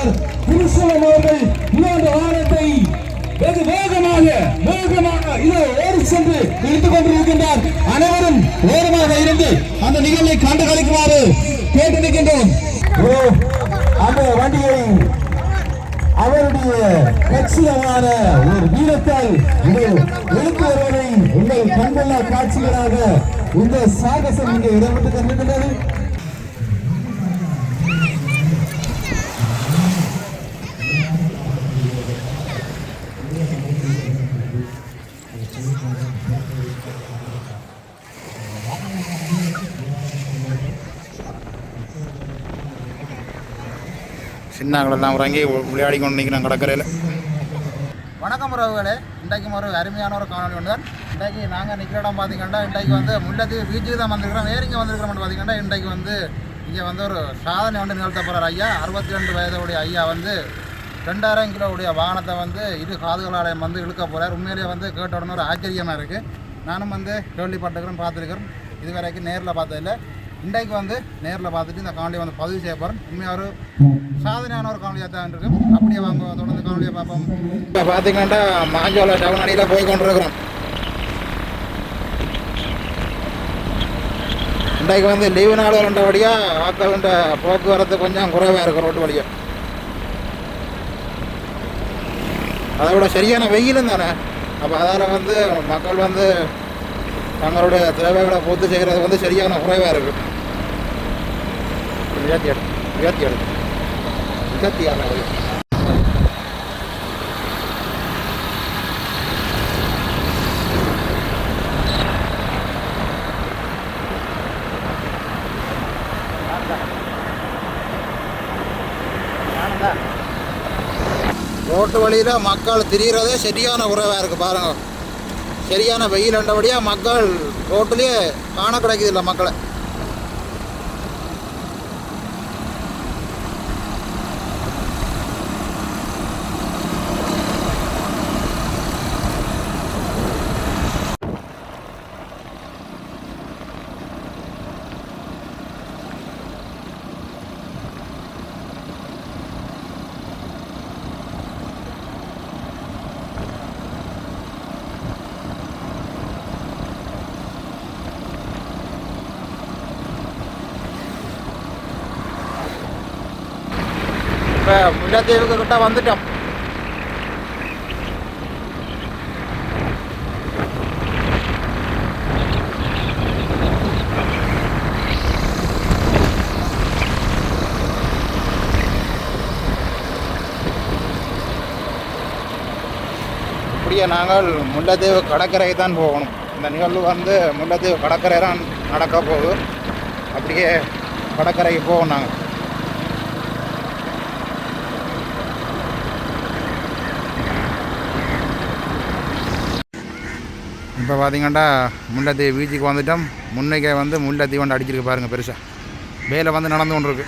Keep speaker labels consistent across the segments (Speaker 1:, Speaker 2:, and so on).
Speaker 1: கொண்டிருக்கின்றார் திருசூலம் அவர்கள். இந்த வாகனத்தை வெகு வேகமாக இதோ ஓடி சென்று இழுத்துக் கொண்டிருக்கின்றார். அனைவரும் ஓரமாக இருந்து அந்த நிகழ்வை கண்டு கழிக்குமாறு கேட்டு நிற்கின்றோம். அந்த வண்டியை அவருடைய கட்சியமான ஒரு வீரத்தால் இழுத்து வருவதை உங்கள் கண்கொள்ளா காட்சிகளாக இந்த சாகசம் இங்கே இடம்பெற்று கொண்டிருக்கின்றது.
Speaker 2: சின்னங்களெல்லாம் இறங்கி விளையாடி கொண்டு நிற்கிறேன் கடற்கரையில்.
Speaker 3: வணக்கம் உறவுகளே, இன்றைக்கு ஒரு அருமையான ஒரு காணொலி ஒன்று தான். இன்றைக்கு நாங்கள் நிற்கிற இடம் பார்த்தீங்கன்னா இன்றைக்கு முல்லைத்தீவு பீச்சுக்கு தான் வந்திருக்கிறோம். இங்கே வந்திருக்கிறோம்னு பார்த்தீங்கன்னா இன்றைக்கு இங்கே ஒரு சாதனை நிகழ்த்த போகிறார் ஐயா. 62 வயதுடைய ஐயா 2000 கிலோவுடைய வாகனத்தை இரு காதுகளாலயம் இழுக்க போகிறார். உண்மையிலேயே கேட்ட உடனே ஒரு ஆச்சரியமாக இருக்குது. நானும் கேள்விப்பட்டுக்கிறேன், பார்த்துருக்கிறேன். இது வரைக்கும் நேரில் பார்த்ததில்லை. இன்றைக்கு நேரில் பார்த்துட்டு இந்த காணொலியை பதிவு செய்ய போகிறேன். உண்மையாக ஒரு சாதனையான ஒரு காணொலியாக தான் இருக்கு. அப்படியே வாங்க தொடர்ந்து காணொலியை பார்ப்போம்.
Speaker 2: இப்போ பார்த்தீங்கன்னா மாஞ்சோலை டவுன் அடியில் போய் கொண்டிருக்கிறோம். இன்றைக்கு லீவு நாள் ரெண்டபடியாக ஆக்கள் போக்குவரத்து கொஞ்சம் குறைவாக இருக்கும் ரோட்டு வழியாக. அதை விட சரியான வெயிலும் தானே. அப்போ அதால் மக்கள் தங்களுடைய தேவைகளை பூர்த்தி செய்கிறது சரியான குறைவாக இருக்குது. ரோட்டு வழியில் மக்கள் திரிகிறதே சரியான குறைவாக இருக்குது. பாருங்கள், சரியான வெயில் என்றபடியாக மக்கள் ரோட்டிலேயே காண கிடைக்குதில்லை மக்களை. இப்போ முல்லைத்தீவுக்கு கிட்ட வந்துட்டோம். இப்படியே நாங்கள் முல்லைத்தீவு கடற்கரை தான் போகணும். இந்த நிகழ்வு முல்லைத்தீவு கடற்கரை தான் நடக்க போகுது. அப்படியே கடற்கரைக்கு போவோம் நாங்கள். இப்போ பார்த்தீங்கன்னா முல்லைத்தீவு பீச்சுக்கு வந்துட்டோம். முன்னைக்கே முல்லைத்தீவு அடிச்சிருக்கு பாருங்கள். பெருசாக வேலை நடந்து கொண்டு இருக்கு.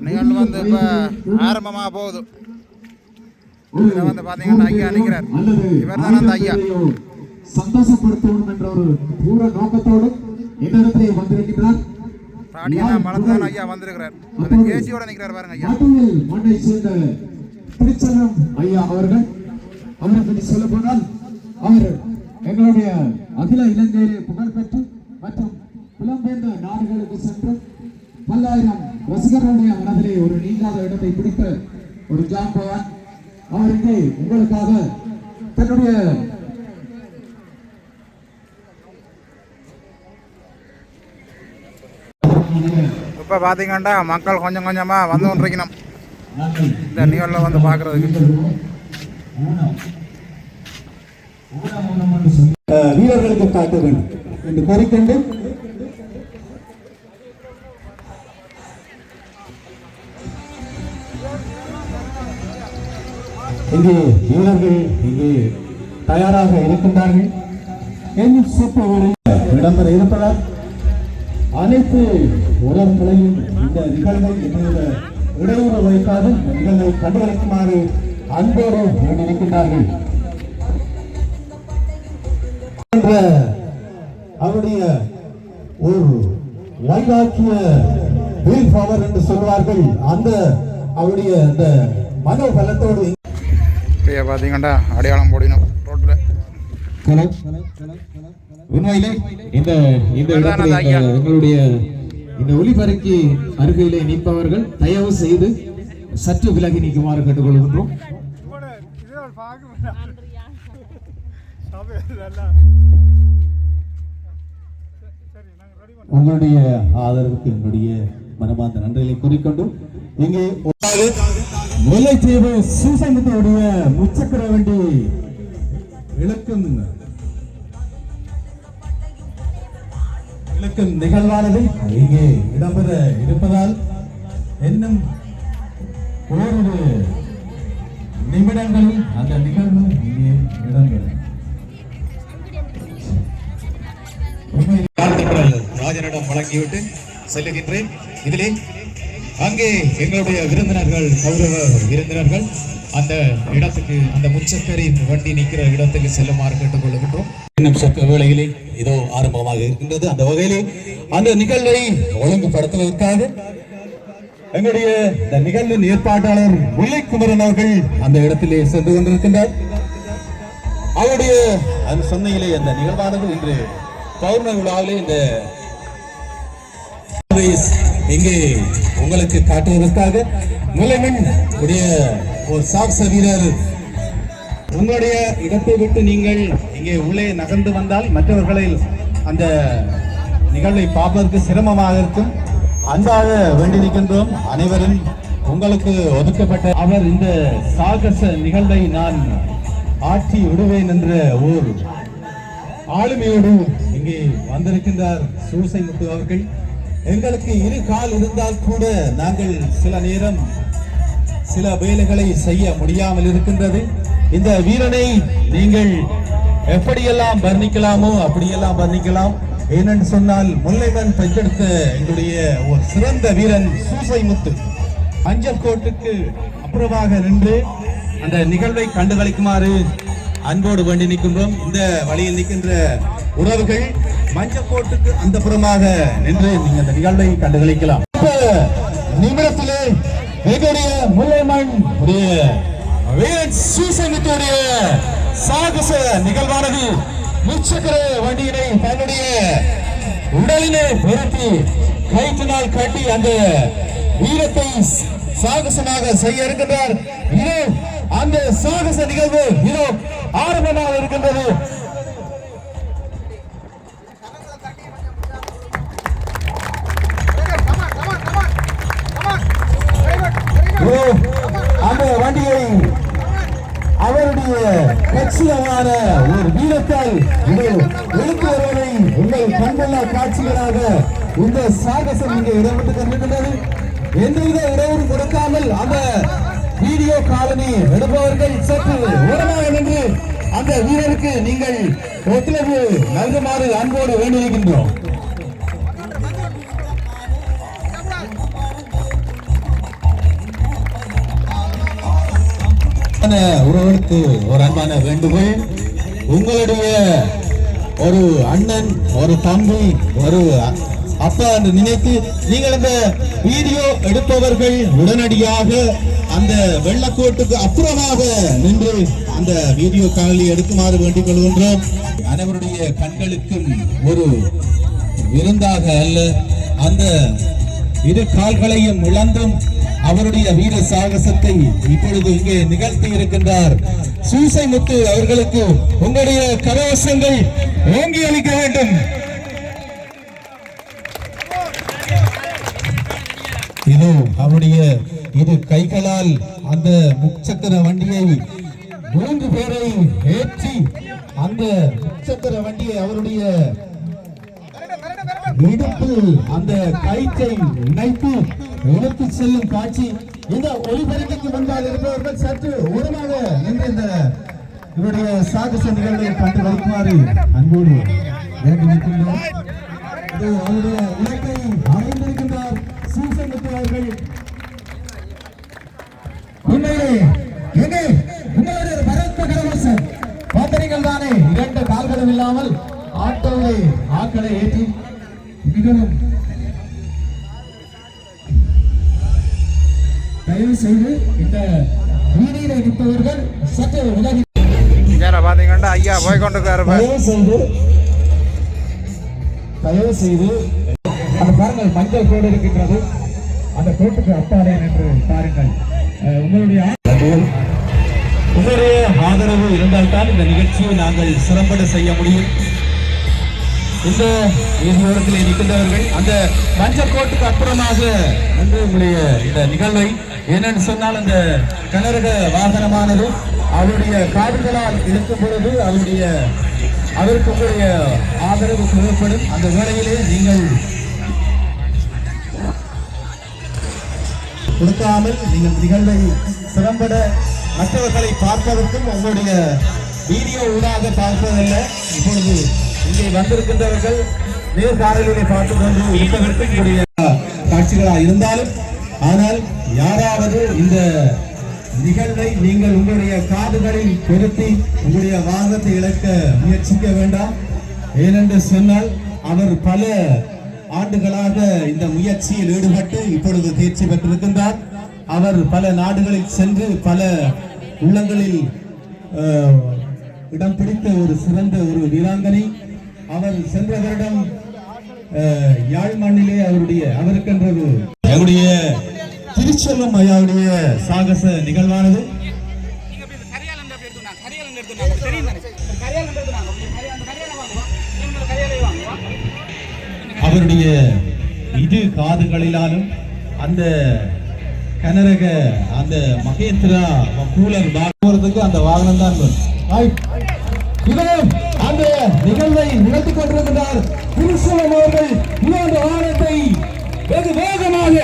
Speaker 2: நிகழ்வு இப்போ ஆரம்பமாக போகுது. இதில் பார்த்தீங்கன்னா ஐயா நிற்கிறார். இவர் தான் அந்த ஐயா.
Speaker 1: சந்தோஷப்படுத்தணும் என்ற ஒரு பூர நோக்கத்தோடு இந்த இடத்தை வந்திருக்கிறார்.
Speaker 2: மலர்தான் ஐயா வந்திருக்கிறார். கேசியோட நிற்கிறார் பாருங்க ஐயா.
Speaker 1: மண்ணை சேர்ந்த திருச்செல்வம் ஐயா அவர்கள். அவரை பற்றி சொல்ல போனால் அவர் எங்களுடைய அகில இலங்கையிலே புகழ்பெற்று மற்றும் புலம்பெயர்ந்த நாடுகளுக்கு சென்று பல்லாயிரம் ரசிகர்களுடைய மனதிலே ஒரு நீங்காத இடத்தை பிடித்த ஒரு ஜாம்பவான். அவர் இங்கே உங்களுக்காக தன்னுடைய
Speaker 2: இப்போ பார்த்தீங்கன்னா மக்கள் கொஞ்சம் கொஞ்சமாக கொண்டிருக்கணும் இந்த நிகழ்வில் பார்க்குறதுக்கு.
Speaker 1: வீரர்களுக்கு காட்ட வேண்டும் என்று கோரிக்கொண்டு இங்கே வீரர்கள் இங்கே தயாராக இருக்கின்றார்கள். இடம்பெற இருப்பதால் அனைத்து உறவுகளையும் இந்த நிகழ்வை இடையூறு வைக்காது நிகழ்வை கண்டுகளிக்குமாறு அன்போடு வேண்டியிருக்கின்றார்கள். அந்த அவருடைய ஒரு வைராக்கிய வில் பவர் என்று சொல்வார்கள், அந்த அவருடைய அந்த மனோபலத்தோடு
Speaker 2: இப்படியே பார்த்தீங்கன்னா அடையாளம் போடணும் ரோட்டில்.
Speaker 1: உண்மையிலே இந்த இடத்துல எங்களுடைய இந்த ஒலிபரப்பி அருகிலே நிற்பவர்கள் தயவு செய்து சற்று விலகி நிற்குமாறு கேட்டுக்கொள்கின்றோம். உங்களுடைய ஆதரவுக்கு என்னுடைய மனமார்ந்த நன்றிகளை கூறிக்கொண்டு இங்கே முல்லைத்தீவு சூசைமுத்துடைய முச்சக்கர வண்டி இழுக்கும் நிகழ்வானது இங்கே இடம்பெற இருப்பதால் இன்னும் ஓரிரு நிமிடங்களில் அந்த நிகழ்வு இங்கே இடம்பெறும். ராஜனிடம் வழங்கிவிட்டு செல்லுகின்றேன். இதிலே அங்கே எங்களுடைய விருந்தினர்கள், கௌரவ விருந்தினர்கள் அந்த இடத்துக்கு, அந்த முச்சக்கரை வண்டி நிற்கிற இடத்துக்கு செல்லுமாறு கேட்டுக்கொள்கின்றோம். இன்னும் சற்று வேளையிலே இதோ ஆரம்பமாக இருக்கின்றது. அந்த வகையிலே அந்த நிகழ்வை ஒழுங்குபடுத்துவதற்காக எங்களுடைய இந்த நிகழ்வின் ஏற்பாட்டாளர் முல்லைக்குமரன் அவர்கள் அந்த இடத்திலே சென்று கொண்டிருக்கின்றார். அவருடைய அந்த சொன்னையிலே அந்த நிகழ்வானது இன்று பௌர்ணமி விழாவிலே இந்த இங்கே உங்களுக்கு காட்டுவதற்காக முல்லைமண் உடைய ஒரு சாகச வீரர் உங்களுடைய இடத்தை விட்டு நீங்கள் இங்கே உள்ளே நகர்ந்து வந்தால் மற்றவர்களை அந்த நிகழ்வை பார்ப்பதற்கு சிரமமாக இருக்கும். அன்பாக வேண்டி நிற்கின்றோம். அனைவரும் உங்களுக்கு ஒதுக்கப்பட்ட அவர் இந்த சாகச நிகழ்வை நான் ஆற்றி விடுவேன் என்ற ஓர் ஆளுமையோடு இங்கே வந்திருக்கின்றார் சூசைமுத்து அவர்கள். எங்களுக்கு இரு கால் இருந்தால் கூட நாங்கள் சில நேரம் சில வேலைகளை செய்ய முடியாமல் இருக்கின்றது. இந்த வீரனை நீங்கள் எப்படியெல்லாம் வர்ணிக்கலாமோ அப்படியெல்லாம் வர்ணிக்கலாம். ஏனென்று சொன்னால் முல்லைமண் பெற்றெடுத்த எங்களுடைய ஒரு சிறந்த வீரன் சூசைமுத்து அஞ்சல் கோட்டுக்கு அப்புறமாக நின்று அந்த நிகழ்வை கண்டுகளிக்குமாறு அன்போடு வேண்டி நிற்கின்றோம். இந்த வழியில் நிற்கின்ற உறவுகள் மஞ்சள் கோட்டுக்கு அந்த புறமாக நின்று நீங்க அந்த நிகழ்வை கண்டுகளிக்கலாம். நிமிடத்திலே எங்களுடைய முல்லைமண் வீரன் சூசைமுத்துடைய சாகச நிகழ்வானது முச்சக்கர வண்டியினை தன்னுடைய உடலிலே பொருத்தி கயிற்றினால் கட்டி அந்த வீரத்தை சாகசமாக செய்ய இருக்கின்றார். இது அந்த சாகச நிகழ்வு இதோ ஆரம்பமாக இருக்கின்றது. அந்த வண்டியை அவருடைய கட்சியமான ஒரு வீரத்தால் எழுத்து வருவதை உங்கள் கண்கொள்ளா காட்சிகளாக இந்த சாகசம் இங்கே இடம்பெற்றுக் கொண்டிருக்கின்றது. எந்தவித இடையூறு கொடுக்காமல் அந்த வீடியோ காலனி எடுப்பவர்கள் சற்று உரமாக நின்று அந்த வீரருக்கு நீங்கள் ஒத்துழைப்பு நல்குமாறு அன்போடு வேண்டியிருக்கின்றோம். உறவுகளுக்கு ஒரு அன்பான வேண்டுகோள். உங்களுடைய ஒரு அண்ணன், ஒரு தம்பி, ஒரு அப்பா என்று நினைத்து நீங்கள் இந்த வீடியோ எடுப்பவர்கள் உடனடியாக அந்த வெள்ளக்கோட்டுக்கு அப்புறமாக நின்று அந்த வீடியோ காணொலி எடுக்குமாறு வேண்டிக் கொள்கின்றோம். அனைவருடைய கண்களுக்கும் ஒரு விருந்தாக அல்ல, அந்த இரு கால்களையும் இழந்தும் அவருடைய வீர சாகசத்தை இப்பொழுது இங்கே நிகழ்த்தி இருக்கின்றார் சூசைமுத்து அவர்களுக்கு உங்களுடைய கரவசங்கள் ஓங்கி அளிக்க வேண்டும். இதோ அவருடைய இரு கைகளால் அந்த முச்சக்கர வண்டியை 3 பேரை ஏற்றி அந்த முச்சக்கர வண்டியை அவருடைய இடுப்பில் அந்த கயிற்றை இணைத்து இழுத்து செல்லும் காட்சி இந்த ஒளிபரப்புக்கு முன்பாக இருப்பவர்கள் சற்று உரமாக நின்று இந்த இவருடைய சாகச நிகழ்வை கண்டு வைக்குமாறு அன்போடு வேண்டி நிற்கின்றோம். அவருடைய இலக்கை அடைந்திருக்கின்றார் சூசைமுத்து அவர்கள். உண்மையிலே எங்கே உங்களுடைய பரத்த கரவசம் பார்த்தீர்கள் தானே, 2 கால்களும் இல்லாமல் ஆட்டோவை ஆக்களை ஏற்றி மிகவும் தயவு செய்து இந்த வீதியில இருப்பவர்கள் சற்று விலகி
Speaker 2: பாத்தீங்கன்னா ஐயா போய் கொண்டிருக்காரு.
Speaker 1: தயவு செய்து அந்த பாருங்கள் மஞ்சள் கோடு இருக்கின்றது, அந்த கோட்டுக்கு அப்பாலே என்று பாருங்கள். உங்களுடைய ஆதரவு இருந்தால்தான் இந்த நிகழ்ச்சியை நாங்கள் சிறப்பட செய்ய முடியும். இந்த ஓரத்தில் இருக்கின்றவர்கள் அந்த மஞ்சள் கோட்டுக்கு அப்புறமாக வந்து உங்களுடைய இந்த நிகழ்வை என்னன்னு சொன்னால் அந்த கனரக வாகனமானது அவருடைய காடுகளால் இழுக்கும் பொழுது அவருக்கு உங்களுடைய ஆதரவு தேவைப்படும். அந்த வேளையிலே நீங்கள் கொடுக்காமல் நீங்கள் நிகழ்வை சிறம்பட மற்றவர்களை பார்ப்பதற்கும் உங்களுடைய வீடியோ ஊடாக பார்ப்பதல்ல. இப்பொழுது இங்கே வந்திருக்கின்றவர்கள் நேர்காணலிலே பார்த்து கொண்டு இருப்பதற்கு உங்களுடைய காட்சிகளாக இருந்தாலும், ஆனால் யாராவது இந்த நிகழ்வை நீங்கள் உங்களுடைய காதுகளில் பொருத்தி உங்களுடைய வாகனத்தை இழக்க முயற்சிக்க வேண்டாம். ஏனென்று சொன்னால் அவர் பல ஆண்டுகளாக இந்த முயற்சியில் ஈடுபட்டு இப்பொழுது தேர்ச்சி பெற்றிருக்கின்றார். அவர் பல நாடுகளில் சென்று பல உள்ளங்களில் இடம் பிடித்த ஒரு சிறந்த ஒரு வீராங்கனை. அவர் சென்ற வருடம் யாழ் மண்ணிலே அவருக்கென்றது அவருடைய திருச்செல்வம் ஐயாவுடைய சாகச நிகழ்வானது அவருடைய இரு காதுகளிலாலும் அந்த கனரக அந்த மகேந்திரா கூலர் போறதுக்கு அந்த வாகனம் தான் அந்த நிகழ்வை நிகழ்த்திக் கொண்டிருக்கிறார் திருச்செல்வம் அவர்கள். இந்த வாகனத்தை வெகு வேகமாக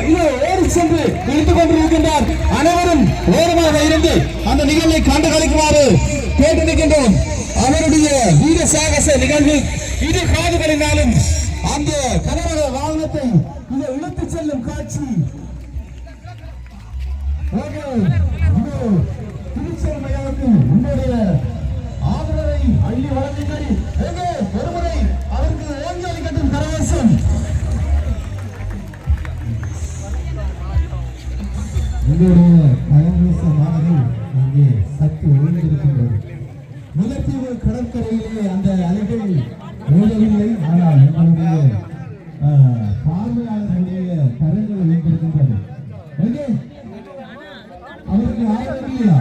Speaker 1: இதோ ஓடி சென்று இழுத்துக் கொண்டிருக்கின்றார். அனைவரும் ஓரமாக இருந்து அந்த நிகழ்வை கண்டு கழிக்குமாறு கேட்டு நிற்கின்றோம். அவருடைய வீர சாகச நிகழ்வு இரு காதுகளினாலும் அந்த கனரக வாகனத்தை இதை இழுத்து செல்லும் காட்சி திருச்செல்மையாவுக்கு உங்களுடைய ஆதரவை அள்ளி வழங்குங்கள். ஒருமுறை அவருக்கு ஓங்கி கட்டும் கரவேசம். உங்களுடைய கரவேசமானது இங்கே சற்று ஒழுங்கிருக்கின்றது. முல்லைத்தீவு கடற்கரையிலே அந்த அலைகள் ஓடவில்லை, ஆனால் எங்களுடைய பார்வையாளர்களுடைய கரங்கள் ஒழுங்கிருக்கின்றது. எங்கே அவருக்கு ஆதரவு இல்லையா?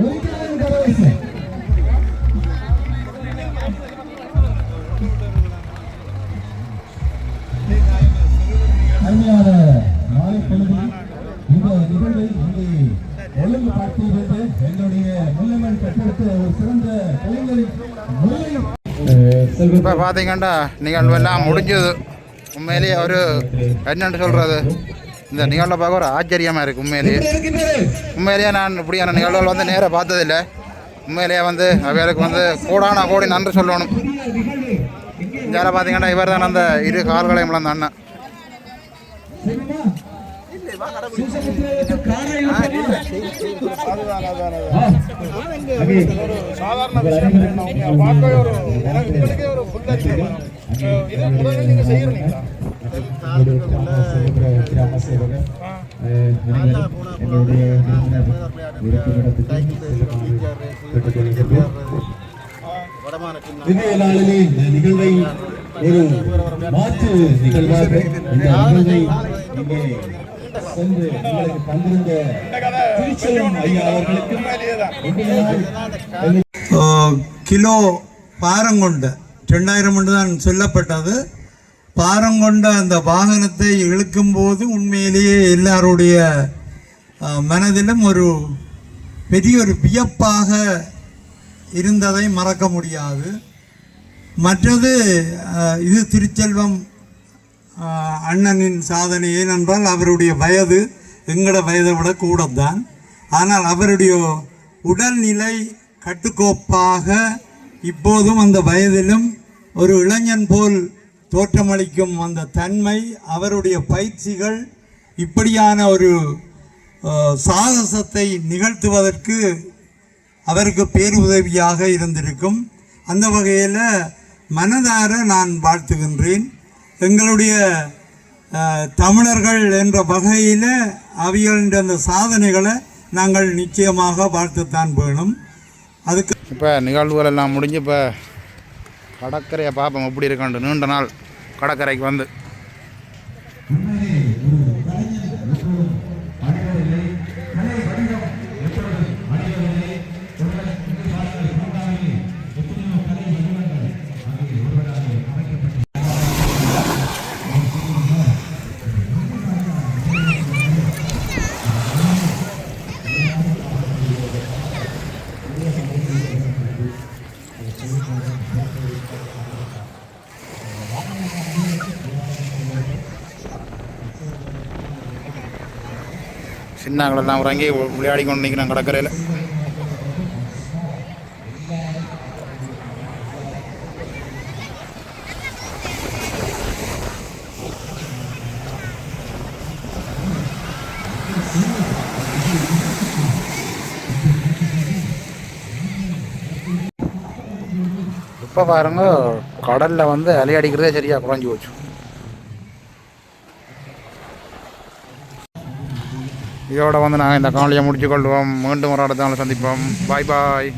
Speaker 1: ஒழுங்கான கரவேசம். அருமையான மாலை பொழுதில் இந்த நிகழ்வை இங்கே ஒழுங்கு பார்த்திருந்து எங்களுடைய முல்லமன் பெற்றெடுத்த ஒரு சிறந்த கலைஞரின்
Speaker 2: இப்போ பார்த்தீங்கன்னா நிகழ்வு எல்லாம் முடிஞ்சது. உண்மையிலேயே ஒரு என்னென்னு சொல்கிறது, இந்த நிகழ்வை பார்க்க ஒரு ஆச்சரியமாக இருக்குது. உண்மையிலேயே நான் இப்படியான நிகழ்வுகள் வந்து நேராக பார்த்ததில்லை. உண்மையிலேயே வந்து அவருக்கு வந்து கோடான கோடி நன்றி சொல்லணும். இங்கே பார்த்தீங்கன்னா இவர் தான் அந்த இரு கால்களையும் அந்த அண்ணன்.
Speaker 1: இன்றைய நாளிலே இந்த நிகழ்வை ஒரு மாற்று நிகழ்வாக இந்த நிகழ்வை இங்கே சென்று உங்களுக்கு தந்திருந்த திருச்செல்வம் ஐயா அவர்களுக்கு
Speaker 4: கிலோ பாரங்கொண்ட 2000 தான் சொல்லப்பட்டது. பாரங்கொண்ட அந்த வாகனத்தை இழுக்கும் போது உண்மையிலேயே எல்லாருடைய மனதிலும் ஒரு பெரிய ஒரு வியப்பாக இருந்ததை மறக்க முடியாது. மற்றது இது திருச்செல்வம் அண்ணனின் சாதனை. ஏனென்றால் அவருடைய வயது எங்களோட வயதை விட கூடத்தான். ஆனால் அவருடைய உடல்நிலை கட்டுக்கோப்பாக இப்போதும் அந்த வயதிலும் ஒரு இளைஞன் போல் தோற்றமளிக்கும் அந்த தன்மை, அவருடைய பயிற்சிகள் இப்படியான ஒரு சாகசத்தை நிகழ்த்துவதற்கு அவருக்கு பேருதவியாக இருந்திருக்கும். அந்த வகையில் மனதார நான் வாழ்த்துகின்றேன். எங்களுடைய தமிழர்கள் என்ற வகையில் அவைகளின் அந்த சாதனைகளை நாங்கள் நிச்சயமாக வாழ்த்துத்தான் வேணும். அதுக்கு
Speaker 2: இப்போ நிகழ்வுகள் எல்லாம் முடிஞ்சு இப்போ கடற்கரையை பார்ப்போம் எப்படி இருக்காண்டு. நீண்ட நாள் கடற்கரைக்கு வந்து சின்னாங்களெல்லாம் இறங்கி விளையாடி கொண்டு நிற்கிறேன் கடற்கரையில். இப்போ பாருங்க கடலில் வந்து அலை அடிக்கிறதே சரியாக குறைஞ்சி போச்சு. இதோட வந்து நாங்கள் இந்த காணொலியை முடிச்சு கொள்வோம். மீண்டும் ஒரு இடத்தால சந்திப்போம். பாய் பாய்.